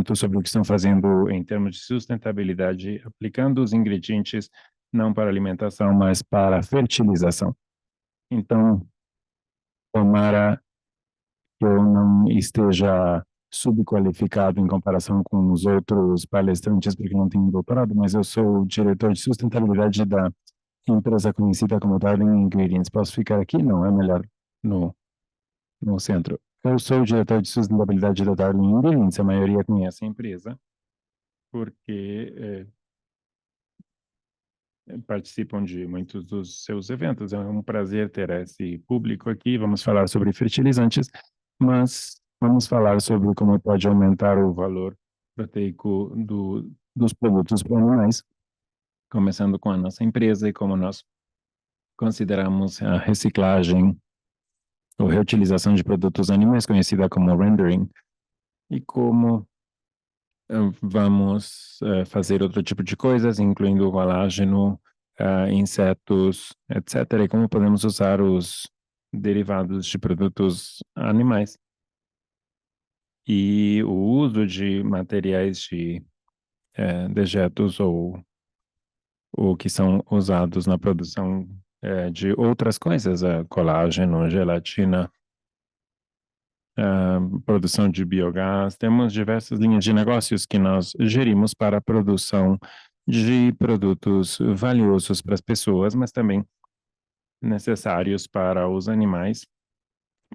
tanto sobre o que estão fazendo em termos de sustentabilidade, aplicando os ingredientes não para alimentação, mas para fertilização. Então, tomara que eu não esteja subqualificado em comparação com os outros palestrantes, porque eu não tenho doutorado, mas eu sou o diretor de sustentabilidade da empresa conhecida como Darling Ingredients. Posso ficar aqui? Não, é melhor no, no centro. Eu sou o diretor de sustentabilidade da Darling Ingredients. A maioria conhece a empresa, porque participam de muitos dos seus eventos. É um prazer ter esse público aqui. Vamos falar sobre fertilizantes, mas vamos falar sobre como pode aumentar o valor proteico dos produtos para animais, começando com a nossa empresa e como nós consideramos a reciclagem ou reutilização de produtos animais, conhecida como rendering, e como vamos fazer outro tipo de coisas, incluindo colágeno, insetos, etc. E como podemos usar os derivados de produtos animais. E o uso de materiais de dejetos ou que são usados na produção de outras coisas, colágeno, gelatina, produção de biogás. Temos diversas linhas de negócios que nós gerimos para a produção de produtos valiosos para as pessoas, mas também necessários para os animais,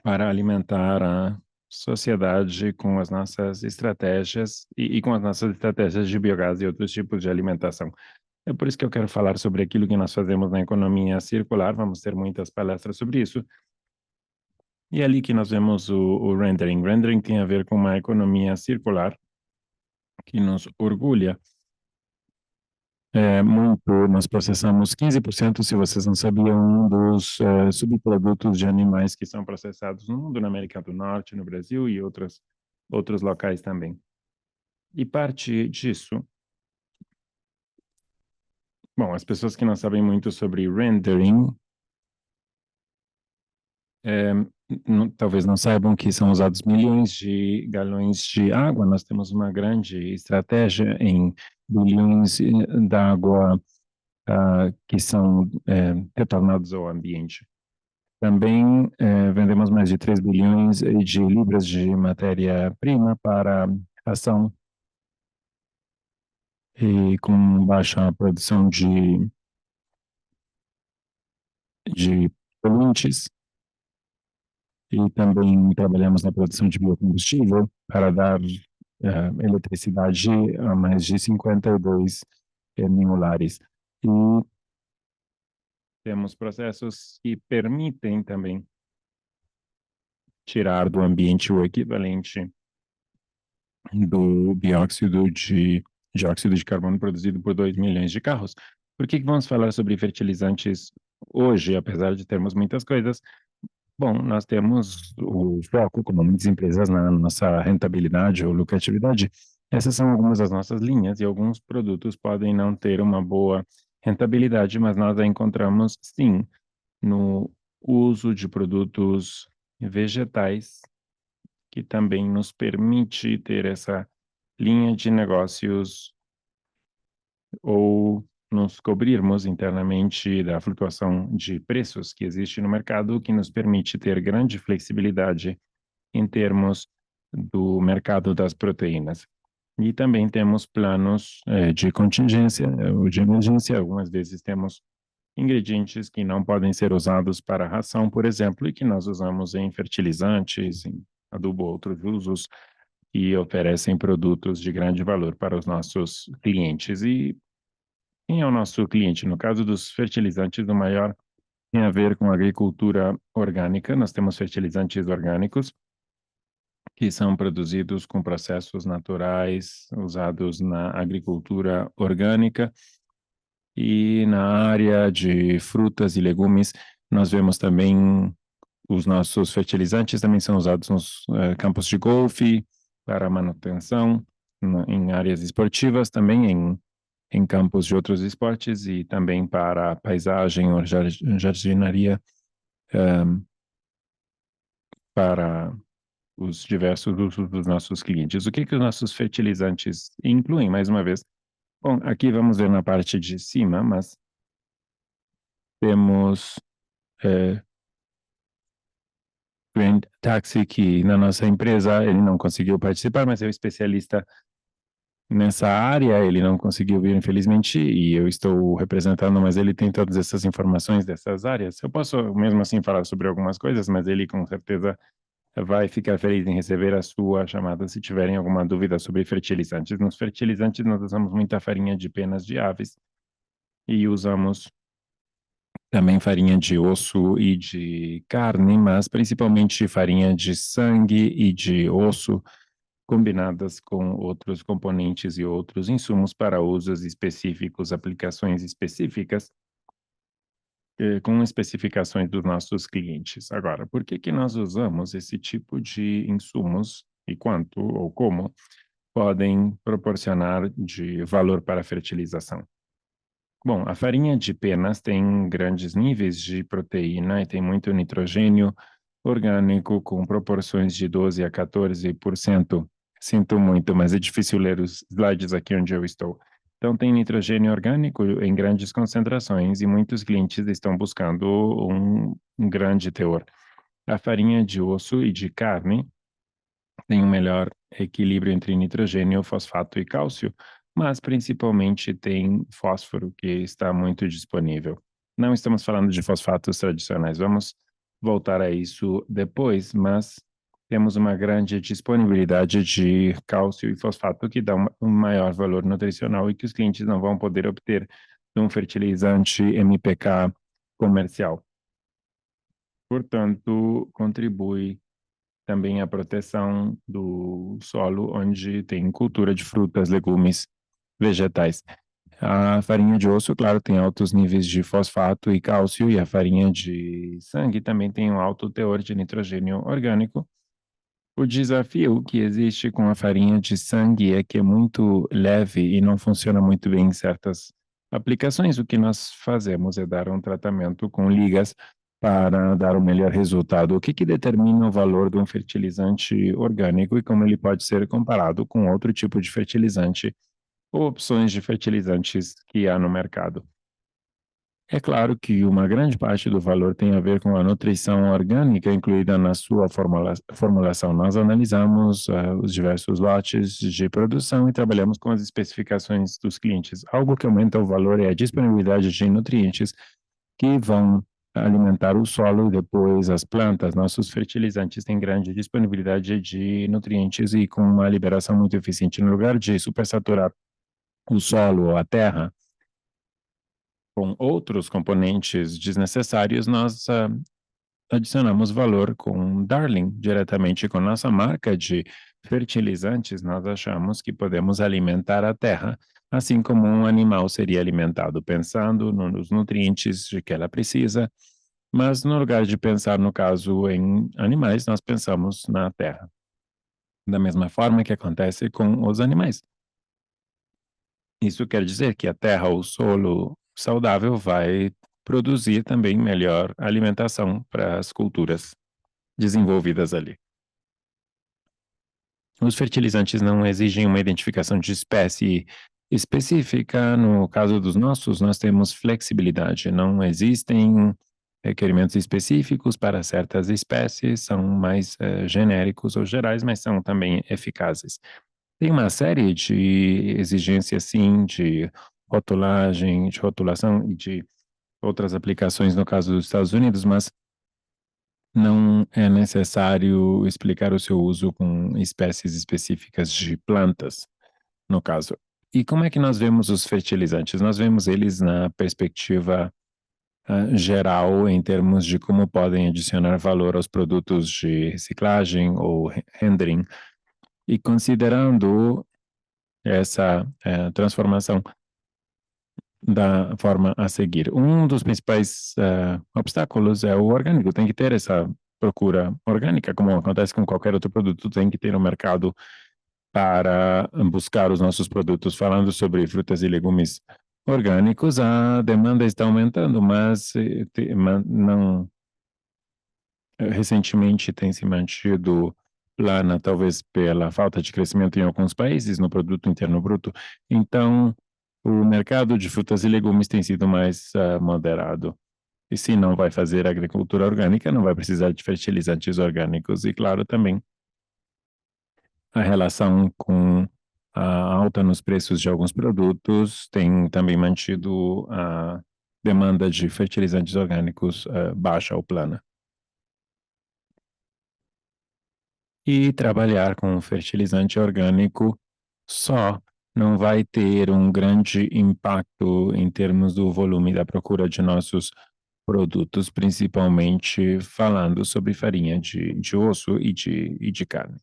para alimentar a sociedade com as nossas estratégias e com as nossas estratégias de biogás e outros tipos de alimentação. É por isso que eu quero falar sobre aquilo que nós fazemos na economia circular. Vamos ter muitas palestras sobre isso. E é ali que nós vemos o rendering. Rendering tem a ver com uma economia circular que nos orgulha muito. Nós processamos 15%, se vocês não sabiam, dos subprodutos de animais que são processados no mundo, na América do Norte, no Brasil e outros locais também. E parte disso, bom, as pessoas que não sabem muito sobre rendering, talvez não saibam que são usados milhões de galões de água. Nós temos uma grande estratégia em bilhões d'água que são retornados ao ambiente. Também vendemos mais de 3 bilhões de libras de matéria-prima para ação e com baixa produção de poluentes. E também trabalhamos na produção de biocombustível para dar eletricidade a mais de 52 mil lares. E temos processos que permitem também tirar do ambiente o equivalente do dióxido de carbono produzido por 2 milhões de carros. Por que vamos falar sobre fertilizantes hoje, apesar de termos muitas coisas? Bom, nós temos o foco, como muitas empresas, na nossa rentabilidade ou lucratividade. Essas são algumas das nossas linhas e alguns produtos podem não ter uma boa rentabilidade, mas nós a encontramos, sim, no uso de produtos vegetais, que também nos permite ter essa linha de negócios ou nos cobrirmos internamente da flutuação de preços que existe no mercado, que nos permite ter grande flexibilidade em termos do mercado das proteínas. E também temos planos de contingência ou de emergência. Algumas vezes temos ingredientes que não podem ser usados para ração, por exemplo, e que nós usamos em fertilizantes, em adubo, outros usos, e oferecem produtos de grande valor para os nossos clientes. E quem é o nosso cliente? No caso dos fertilizantes, o maior tem a ver com a agricultura orgânica. Nós temos fertilizantes orgânicos que são produzidos com processos naturais, usados na agricultura orgânica. E na área de frutas e legumes, nós vemos também os nossos fertilizantes também são usados nos campos de golfe, para manutenção, em áreas esportivas, também em campos de outros esportes e também para paisagem ou jardinaria, para os diversos usos dos nossos clientes. O que os nossos fertilizantes incluem, mais uma vez? Bom, aqui vamos ver na parte de cima, mas temos Grand Taxi, que na nossa empresa ele não conseguiu participar, mas é um especialista nessa área, ele não conseguiu vir, infelizmente, e eu estou representando, mas ele tem todas essas informações dessas áreas. Eu posso mesmo assim falar sobre algumas coisas, mas ele com certeza vai ficar feliz em receber a sua chamada se tiverem alguma dúvida sobre fertilizantes. Nos fertilizantes nós usamos muita farinha de penas de aves e usamos também farinha de osso e de carne, mas principalmente farinha de sangue e de osso, combinadas com outros componentes e outros insumos para usos específicos, aplicações específicas, com especificações dos nossos clientes. Agora, por que nós usamos esse tipo de insumos e quanto ou como podem proporcionar de valor para a fertilização? Bom, a farinha de penas tem grandes níveis de proteína e tem muito nitrogênio orgânico com proporções de 12 a 14%. Sinto muito, mas é difícil ler os slides aqui onde eu estou. Então, tem nitrogênio orgânico em grandes concentrações e muitos clientes estão buscando um grande teor. A farinha de osso e de carne tem um melhor equilíbrio entre nitrogênio, fosfato e cálcio, mas principalmente tem fósforo, que está muito disponível. Não estamos falando de fosfatos tradicionais, vamos voltar a isso depois, mas temos uma grande disponibilidade de cálcio e fosfato que dá um maior valor nutricional e que os clientes não vão poder obter de um fertilizante MPK comercial. Portanto, contribui também a proteção do solo, onde tem cultura de frutas, legumes, vegetais. A farinha de osso, claro, tem altos níveis de fosfato e cálcio, e a farinha de sangue também tem um alto teor de nitrogênio orgânico. O desafio que existe com a farinha de sangue é que é muito leve e não funciona muito bem em certas aplicações. O que nós fazemos é dar um tratamento com ligas para dar o melhor resultado. O que determina o valor de um fertilizante orgânico e como ele pode ser comparado com outro tipo de fertilizante ou opções de fertilizantes que há no mercado? É claro que uma grande parte do valor tem a ver com a nutrição orgânica incluída na sua formulação. Nós analisamos os diversos lotes de produção e trabalhamos com as especificações dos clientes. Algo que aumenta o valor é a disponibilidade de nutrientes que vão alimentar o solo e depois as plantas. Nossos fertilizantes têm grande disponibilidade de nutrientes e com uma liberação muito eficiente. No lugar de supersaturar o solo ou a terra, com outros componentes desnecessários, nós adicionamos valor com Darling, diretamente com nossa marca de fertilizantes. Nós achamos que podemos alimentar a terra, assim como um animal seria alimentado, pensando nos nutrientes de que ela precisa, mas no lugar de pensar, no caso, em animais, nós pensamos na terra. Da mesma forma que acontece com os animais. Isso quer dizer que a terra ou solo saudável vai produzir também melhor alimentação para as culturas desenvolvidas ali. Os fertilizantes não exigem uma identificação de espécie específica. No caso dos nossos, nós temos flexibilidade. Não existem requerimentos específicos para certas espécies, são mais genéricos ou gerais, mas são também eficazes. Tem uma série de exigências, sim, de rotulagem, de rotulação e de outras aplicações no caso dos Estados Unidos, mas não é necessário explicar o seu uso com espécies específicas de plantas, no caso. E como é que nós vemos os fertilizantes? Nós vemos eles na perspectiva geral, em termos de como podem adicionar valor aos produtos de reciclagem ou rendering, e considerando essa transformação da forma a seguir. Um dos principais obstáculos é o orgânico. Tem que ter essa procura orgânica, como acontece com qualquer outro produto, tem que ter um mercado para buscar os nossos produtos. Falando sobre frutas e legumes orgânicos, a demanda está aumentando, mas não recentemente tem se mantido plana, talvez pela falta de crescimento em alguns países no produto interno bruto. Então, o mercado de frutas e legumes tem sido mais moderado. E se não vai fazer agricultura orgânica, não vai precisar de fertilizantes orgânicos. E, claro, também a relação com a alta nos preços de alguns produtos tem também mantido a demanda de fertilizantes orgânicos baixa ou plana. E trabalhar com fertilizante orgânico só não vai ter um grande impacto em termos do volume da procura de nossos produtos, principalmente falando sobre farinha de osso e de carne.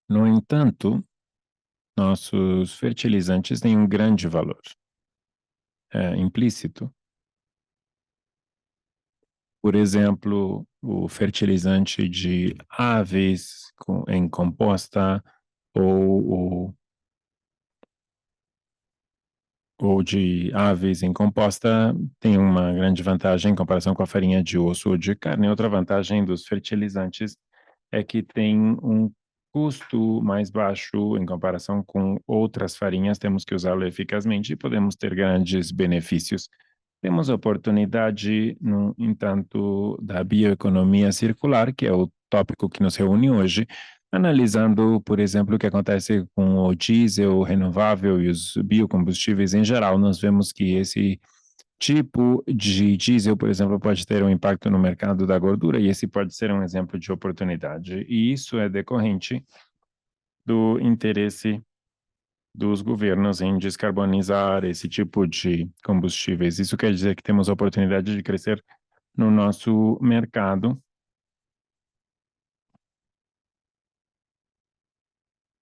No entanto, nossos fertilizantes têm um grande valor implícito. Por exemplo, o fertilizante de aves em composta ou de aves em composta tem uma grande vantagem em comparação com a farinha de osso ou de carne. Outra vantagem dos fertilizantes é que tem um custo mais baixo em comparação com outras farinhas, temos que usá-lo eficazmente e podemos ter grandes benefícios. Temos a oportunidade, no entanto, da bioeconomia circular, que é o tópico que nos reúne hoje, analisando, por exemplo, o que acontece com o diesel renovável e os biocombustíveis em geral. Nós vemos que esse tipo de diesel, por exemplo, pode ter um impacto no mercado da gordura, e esse pode ser um exemplo de oportunidade. E isso é decorrente do interesse dos governos em descarbonizar esse tipo de combustíveis. Isso quer dizer que temos a oportunidade de crescer no nosso mercado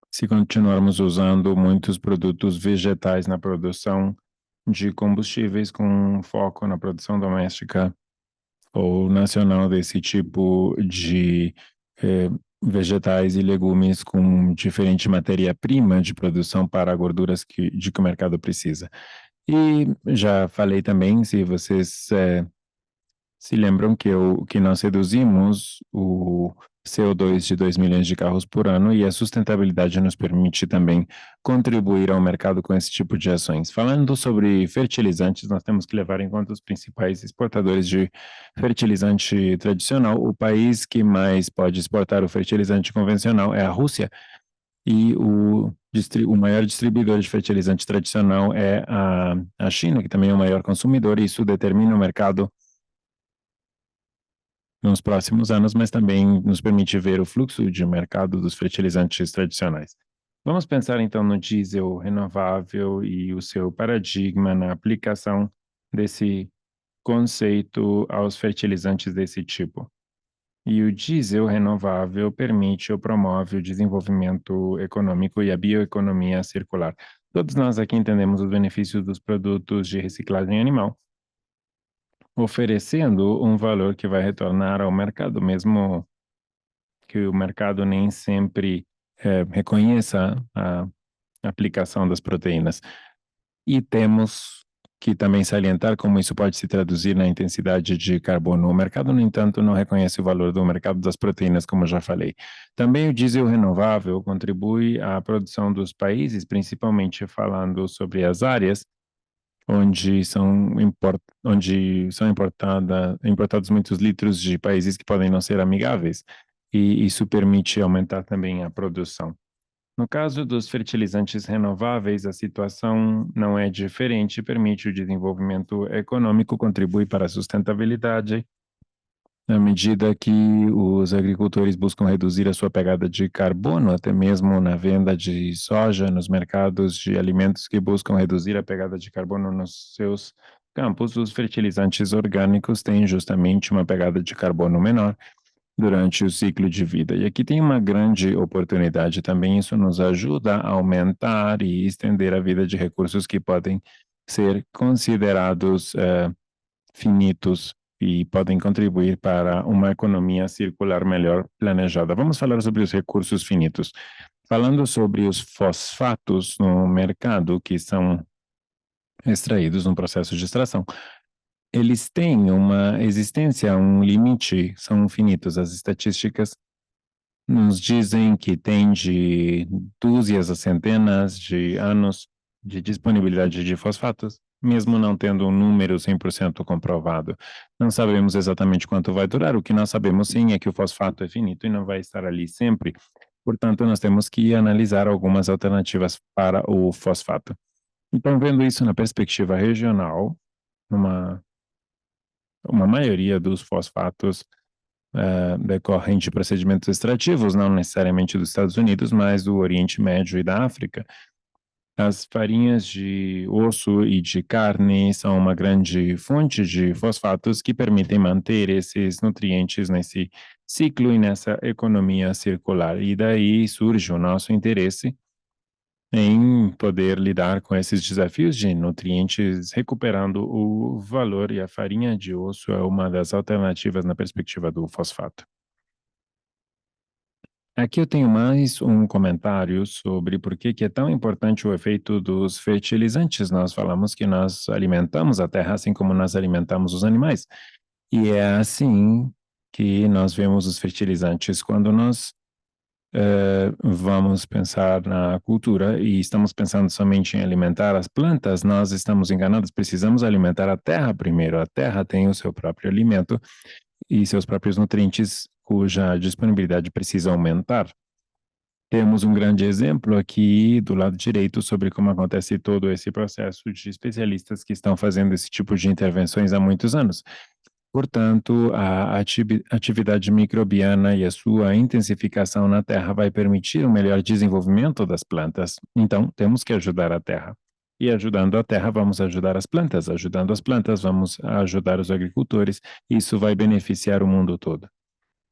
se continuarmos usando muitos produtos vegetais na produção de combustíveis com foco na produção doméstica ou nacional desse tipo de vegetais e legumes com diferente matéria-prima de produção para gorduras de que o mercado precisa. E já falei também, se vocês se lembram que nós reduzimos o CO2 de 2 milhões de carros por ano e a sustentabilidade nos permite também contribuir ao mercado com esse tipo de ações. Falando sobre fertilizantes, nós temos que levar em conta os principais exportadores de fertilizante tradicional. O país que mais pode exportar o fertilizante convencional é a Rússia e o maior distribuidor de fertilizante tradicional é a China, que também é o maior consumidor, e isso determina o mercado nos próximos anos, mas também nos permite ver o fluxo de mercado dos fertilizantes tradicionais. Vamos pensar então no diesel renovável e o seu paradigma na aplicação desse conceito aos fertilizantes desse tipo. E o diesel renovável permite ou promove o desenvolvimento econômico e a bioeconomia circular. Todos nós aqui entendemos os benefícios dos produtos de reciclagem animal, oferecendo um valor que vai retornar ao mercado, mesmo que o mercado nem sempre reconheça a aplicação das proteínas. E temos que também salientar como isso pode se traduzir na intensidade de carbono. O mercado, no entanto, não reconhece o valor do mercado das proteínas, como já falei. Também o diesel renovável contribui à produção dos países, principalmente falando sobre as áreas onde são importados muitos litros de países que podem não ser amigáveis, e isso permite aumentar também a produção. No caso dos fertilizantes renováveis, a situação não é diferente, permite o desenvolvimento econômico, contribui para a sustentabilidade, à medida que os agricultores buscam reduzir a sua pegada de carbono, até mesmo na venda de soja, nos mercados de alimentos que buscam reduzir a pegada de carbono nos seus campos, os fertilizantes orgânicos têm justamente uma pegada de carbono menor durante o ciclo de vida. E aqui tem uma grande oportunidade também, isso nos ajuda a aumentar e estender a vida de recursos que podem ser considerados finitos e podem contribuir para uma economia circular melhor planejada. Vamos falar sobre os recursos finitos. Falando sobre os fosfatos no mercado, que são extraídos no processo de extração. eles têm uma existência, um limite, são infinitos. As estatísticas nos dizem que tem de dúzias a centenas de anos de disponibilidade de fosfatos, mesmo não tendo um número 100% comprovado. Não sabemos exatamente quanto vai durar. O que nós sabemos sim é que o fosfato é finito e não vai estar ali sempre. Portanto, nós temos que analisar algumas alternativas para o fosfato. Então, vendo isso na perspectiva regional, uma maioria dos fosfatos decorrem de procedimentos extrativos, não necessariamente dos Estados Unidos, mas do Oriente Médio e da África. As farinhas de osso e de carne são uma grande fonte de fosfatos que permitem manter esses nutrientes nesse ciclo e nessa economia circular. E daí surge o nosso interesse em poder lidar com esses desafios de nutrientes, recuperando o valor, e a farinha de osso é uma das alternativas na perspectiva do fosfato. Aqui eu tenho mais um comentário sobre por que é tão importante o efeito dos fertilizantes. Nós falamos que nós alimentamos a terra assim como nós alimentamos os animais. E é assim que nós vemos os fertilizantes quando nós vamos pensar na cultura e estamos pensando somente em alimentar as plantas, nós estamos enganados. Precisamos alimentar a terra primeiro. A terra tem o seu próprio alimento e seus próprios nutrientes, cuja disponibilidade precisa aumentar. Temos um grande exemplo aqui do lado direito sobre como acontece todo esse processo de especialistas que estão fazendo esse tipo de intervenções há muitos anos. Portanto, a atividade microbiana e a sua intensificação na terra vai permitir um melhor desenvolvimento das plantas. Então, temos que ajudar a terra. E ajudando a terra, vamos ajudar as plantas. Ajudando as plantas, vamos ajudar os agricultores. Isso vai beneficiar o mundo todo.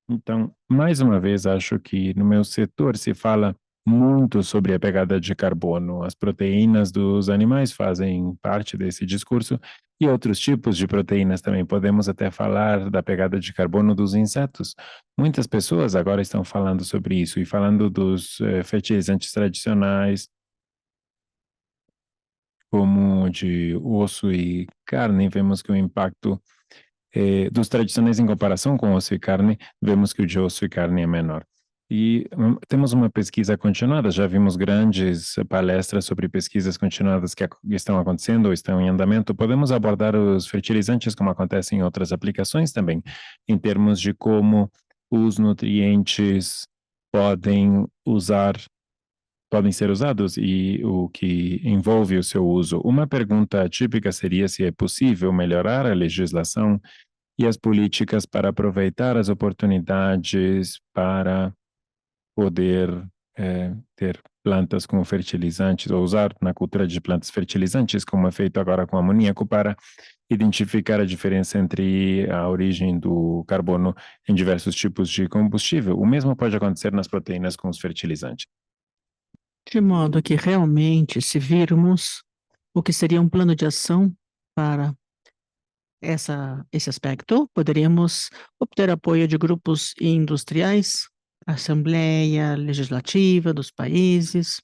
Então, mais uma vez, acho que no meu setor se fala muito sobre a pegada de carbono. As proteínas dos animais fazem parte desse discurso e outros tipos de proteínas também. Podemos até falar da pegada de carbono dos insetos. Muitas pessoas agora estão falando sobre isso e falando dos fertilizantes tradicionais, como de osso e carne. Vemos que o impacto dos tradicionais em comparação com osso e carne, vemos que o de osso e carne é menor. E temos uma pesquisa continuada, já vimos grandes palestras sobre pesquisas continuadas que estão acontecendo ou estão em andamento. Podemos abordar os fertilizantes como acontece em outras aplicações também, em termos de como os nutrientes podem usar podem ser usados e o que envolve o seu uso. Uma pergunta típica seria se é possível melhorar a legislação e as políticas para aproveitar as oportunidades para poder ter plantas com fertilizantes, ou usar na cultura de plantas fertilizantes, como é feito agora com amoníaco, para identificar a diferença entre a origem do carbono em diversos tipos de combustível. O mesmo pode acontecer nas proteínas com os fertilizantes. De modo que realmente, se virmos o que seria um plano de ação para esse aspecto, poderíamos obter apoio de grupos industriais, Assembleia Legislativa dos países,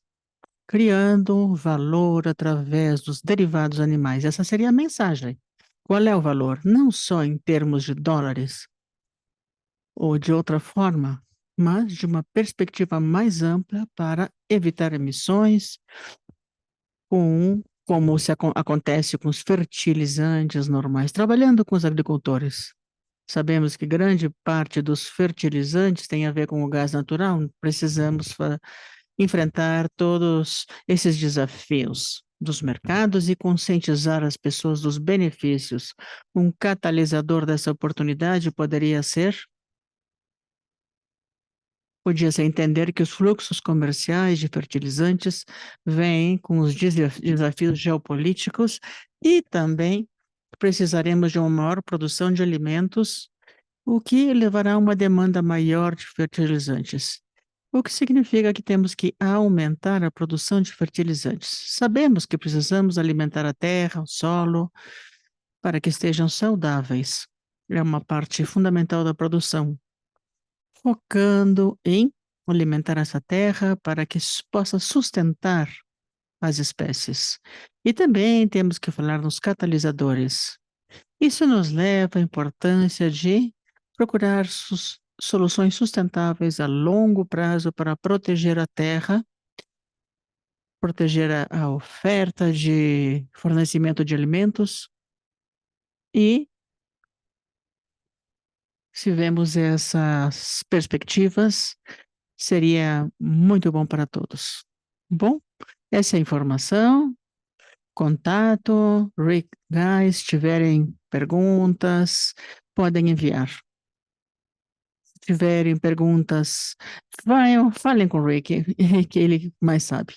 criando valor através dos derivados animais. Essa seria a mensagem. Qual é o valor? Não só em termos de dólares ou de outra forma, mas de uma perspectiva mais ampla para evitar emissões, como acontece com os fertilizantes normais, trabalhando com os agricultores. Sabemos que grande parte dos fertilizantes tem a ver com o gás natural. Precisamos enfrentar todos esses desafios dos mercados e conscientizar as pessoas dos benefícios. Um catalisador dessa oportunidade podia ser entender que os fluxos comerciais de fertilizantes vêm com os desafios geopolíticos e também precisaremos de uma maior produção de alimentos, o que levará a uma demanda maior de fertilizantes. O que significa que temos que aumentar a produção de fertilizantes. Sabemos que precisamos alimentar a terra, o solo, para que estejam saudáveis. É uma parte fundamental da produção, focando em alimentar essa terra para que possa sustentar as espécies. E também temos que falar nos catalisadores. Isso nos leva à importância de procurar soluções sustentáveis a longo prazo para proteger a terra, proteger a oferta de fornecimento de alimentos e, se vemos essas perspectivas, seria muito bom para todos. Bom, essa é a informação. Contato, Rick Guys, se tiverem perguntas, podem enviar. Se tiverem perguntas, falem com o Rick, que ele mais sabe.